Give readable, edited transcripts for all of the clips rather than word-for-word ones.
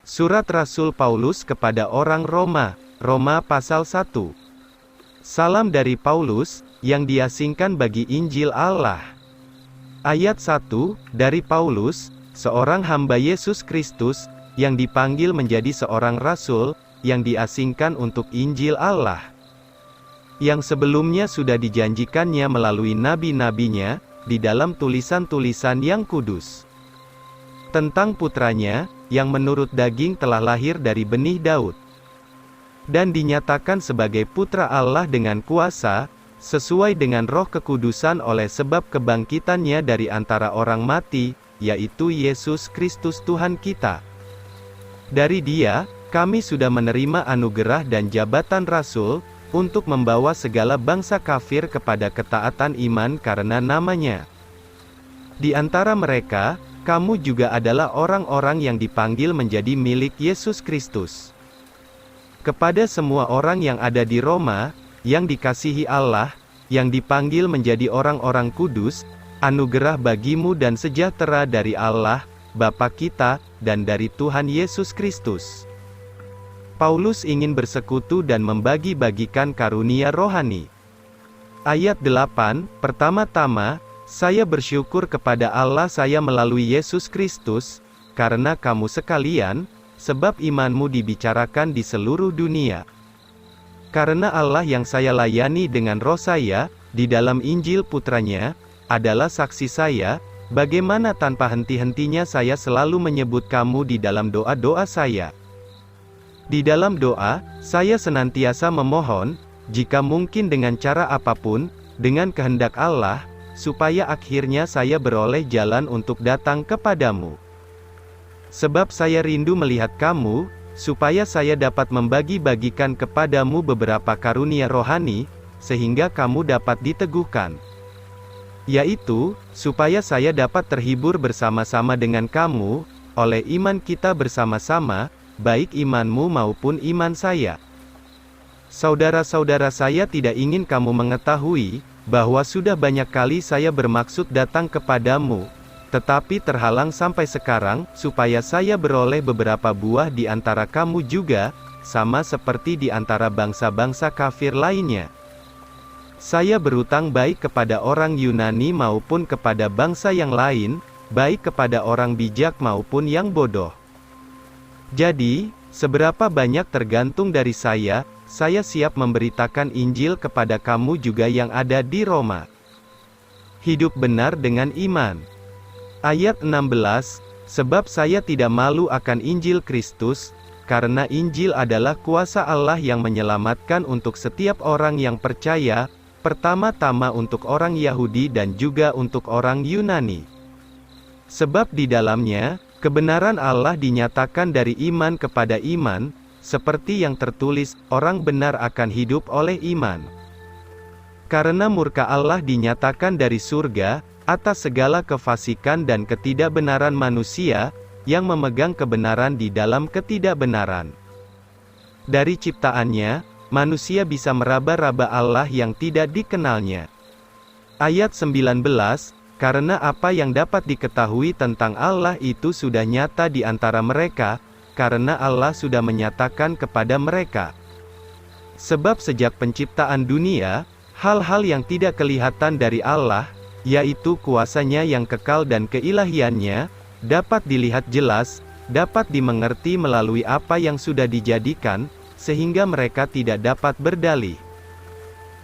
Surat Rasul Paulus kepada orang Roma, Roma pasal 1. Salam dari Paulus, yang diasingkan bagi Injil Allah. Ayat 1, dari Paulus, seorang hamba Yesus Kristus, yang dipanggil menjadi seorang rasul, yang diasingkan untuk Injil Allah. Yang sebelumnya sudah dijanjikannya melalui nabi-nabinya, di dalam tulisan-tulisan yang kudus. Tentang putranya, yang menurut daging telah lahir dari benih Daud. Dan dinyatakan sebagai putra Allah dengan kuasa, sesuai dengan roh kekudusan oleh sebab kebangkitannya dari antara orang mati, yaitu Yesus Kristus Tuhan kita. Dari Dia, kami sudah menerima anugerah dan jabatan rasul, untuk membawa segala bangsa kafir kepada ketaatan iman karena namanya. Di antara mereka, kamu juga adalah orang-orang yang dipanggil menjadi milik Yesus Kristus. Kepada semua orang yang ada di Roma, yang dikasihi Allah, yang dipanggil menjadi orang-orang kudus, anugerah bagimu dan sejahtera dari Allah, Bapa kita, dan dari Tuhan Yesus Kristus. Paulus ingin bersekutu dan membagi-bagikan karunia rohani. Ayat 8, pertama-tama, saya bersyukur kepada Allah saya melalui Yesus Kristus, karena kamu sekalian, sebab imanmu dibicarakan di seluruh dunia. Karena Allah yang saya layani dengan roh saya, di dalam Injil Putranya, adalah saksi saya, bagaimana tanpa henti-hentinya saya selalu menyebut kamu di dalam doa-doa saya. Di dalam doa, saya senantiasa memohon, jika mungkin dengan cara apapun, dengan kehendak Allah, supaya akhirnya saya beroleh jalan untuk datang kepadamu. Sebab saya rindu melihat kamu, supaya saya dapat membagi-bagikan kepadamu beberapa karunia rohani, sehingga kamu dapat diteguhkan. Yaitu, supaya saya dapat terhibur bersama-sama dengan kamu, oleh iman kita bersama-sama, baik imanmu maupun iman saya. Saudara-saudara saya tidak ingin kamu mengetahui, bahwa sudah banyak kali saya bermaksud datang kepadamu, tetapi terhalang sampai sekarang, supaya saya beroleh beberapa buah di antara kamu juga, sama seperti di antara bangsa-bangsa kafir lainnya. Saya berutang baik kepada orang Yunani maupun kepada bangsa yang lain, baik kepada orang bijak maupun yang bodoh. Jadi, seberapa banyak tergantung dari saya siap memberitakan Injil kepada kamu juga yang ada di Roma. Hidup benar dengan iman. Ayat 16, sebab saya tidak malu akan Injil Kristus, karena Injil adalah kuasa Allah yang menyelamatkan untuk setiap orang yang percaya, pertama-tama untuk orang Yahudi dan juga untuk orang Yunani. Sebab di dalamnya, kebenaran Allah dinyatakan dari iman kepada iman, seperti yang tertulis, orang benar akan hidup oleh iman. Karena murka Allah dinyatakan dari surga, atas segala kefasikan dan ketidakbenaran manusia, yang memegang kebenaran di dalam ketidakbenaran. Dari ciptaannya, manusia bisa meraba-raba Allah yang tidak dikenalnya. Ayat 19, karena apa yang dapat diketahui tentang Allah itu sudah nyata di antara mereka, karena Allah sudah menyatakan kepada mereka. Sebab sejak penciptaan dunia, hal-hal yang tidak kelihatan dari Allah, yaitu kuasanya yang kekal dan keilahiannya, dapat dilihat jelas, dapat dimengerti melalui apa yang sudah dijadikan, sehingga mereka tidak dapat berdalih.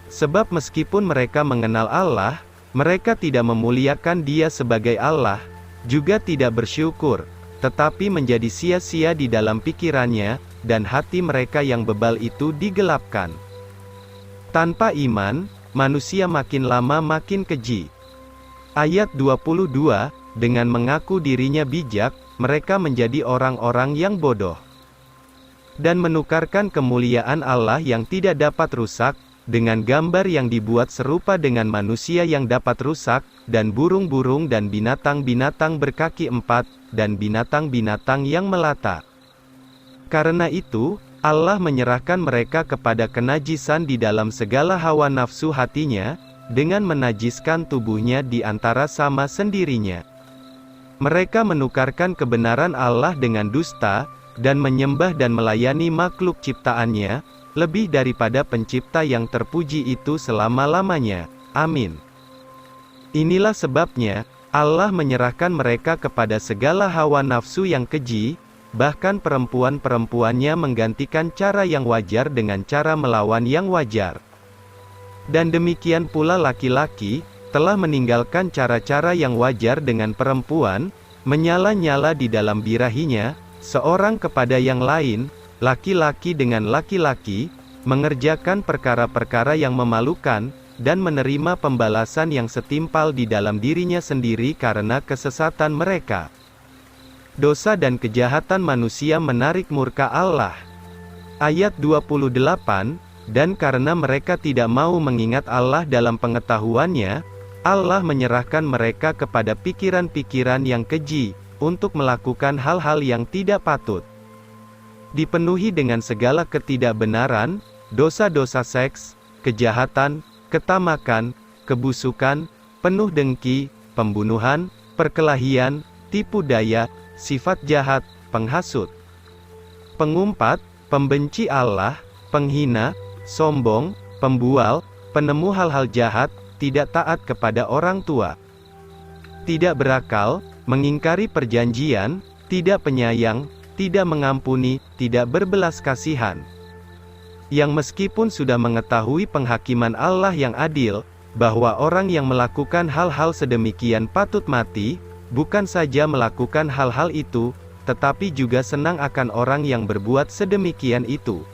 Sebab meskipun mereka mengenal Allah, mereka tidak memuliakan Dia sebagai Allah, juga tidak bersyukur, tetapi menjadi sia-sia di dalam pikirannya, dan hati mereka yang bebal itu digelapkan. Tanpa iman, manusia makin lama makin keji. Ayat 22, dengan mengaku dirinya bijak, mereka menjadi orang-orang yang bodoh. Dan menukarkan kemuliaan Allah yang tidak dapat rusak, dengan gambar yang dibuat serupa dengan manusia yang dapat rusak, dan burung-burung dan binatang-binatang berkaki empat, dan binatang-binatang yang melata. Karena itu, Allah menyerahkan mereka kepada kenajisan di dalam segala hawa nafsu hatinya, dengan menajiskan tubuhnya di antara sama sendirinya. Mereka menukarkan kebenaran Allah dengan dusta, dan menyembah dan melayani makhluk ciptaannya, lebih daripada pencipta yang terpuji itu selama-lamanya. Amin. Inilah sebabnya, Allah menyerahkan mereka kepada segala hawa nafsu yang keji, bahkan perempuan-perempuannya menggantikan cara yang wajar dengan cara melawan yang wajar. Dan demikian pula laki-laki, telah meninggalkan cara-cara yang wajar dengan perempuan, menyala-nyala di dalam birahinya, seorang kepada yang lain, laki-laki dengan laki-laki, mengerjakan perkara-perkara yang memalukan, dan menerima pembalasan yang setimpal di dalam dirinya sendiri karena kesesatan mereka. Dosa dan kejahatan manusia menarik murka Allah. Ayat 28, dan karena mereka tidak mau mengingat Allah dalam pengetahuannya, Allah menyerahkan mereka kepada pikiran-pikiran yang keji, untuk melakukan hal-hal yang tidak patut. Dipenuhi dengan segala ketidakbenaran, dosa-dosa seks, kejahatan, ketamakan, kebusukan, penuh dengki, pembunuhan, perkelahian, tipu daya, sifat jahat, penghasut, pengumpat, pembenci Allah, penghina, sombong, pembual, penemu hal-hal jahat, tidak taat kepada orang tua, tidak berakal, mengingkari perjanjian, tidak penyayang, tidak mengampuni, tidak berbelas kasihan. Yang meskipun sudah mengetahui penghakiman Allah yang adil, bahwa orang yang melakukan hal-hal sedemikian patut mati, bukan saja melakukan hal-hal itu, tetapi juga senang akan orang yang berbuat sedemikian itu.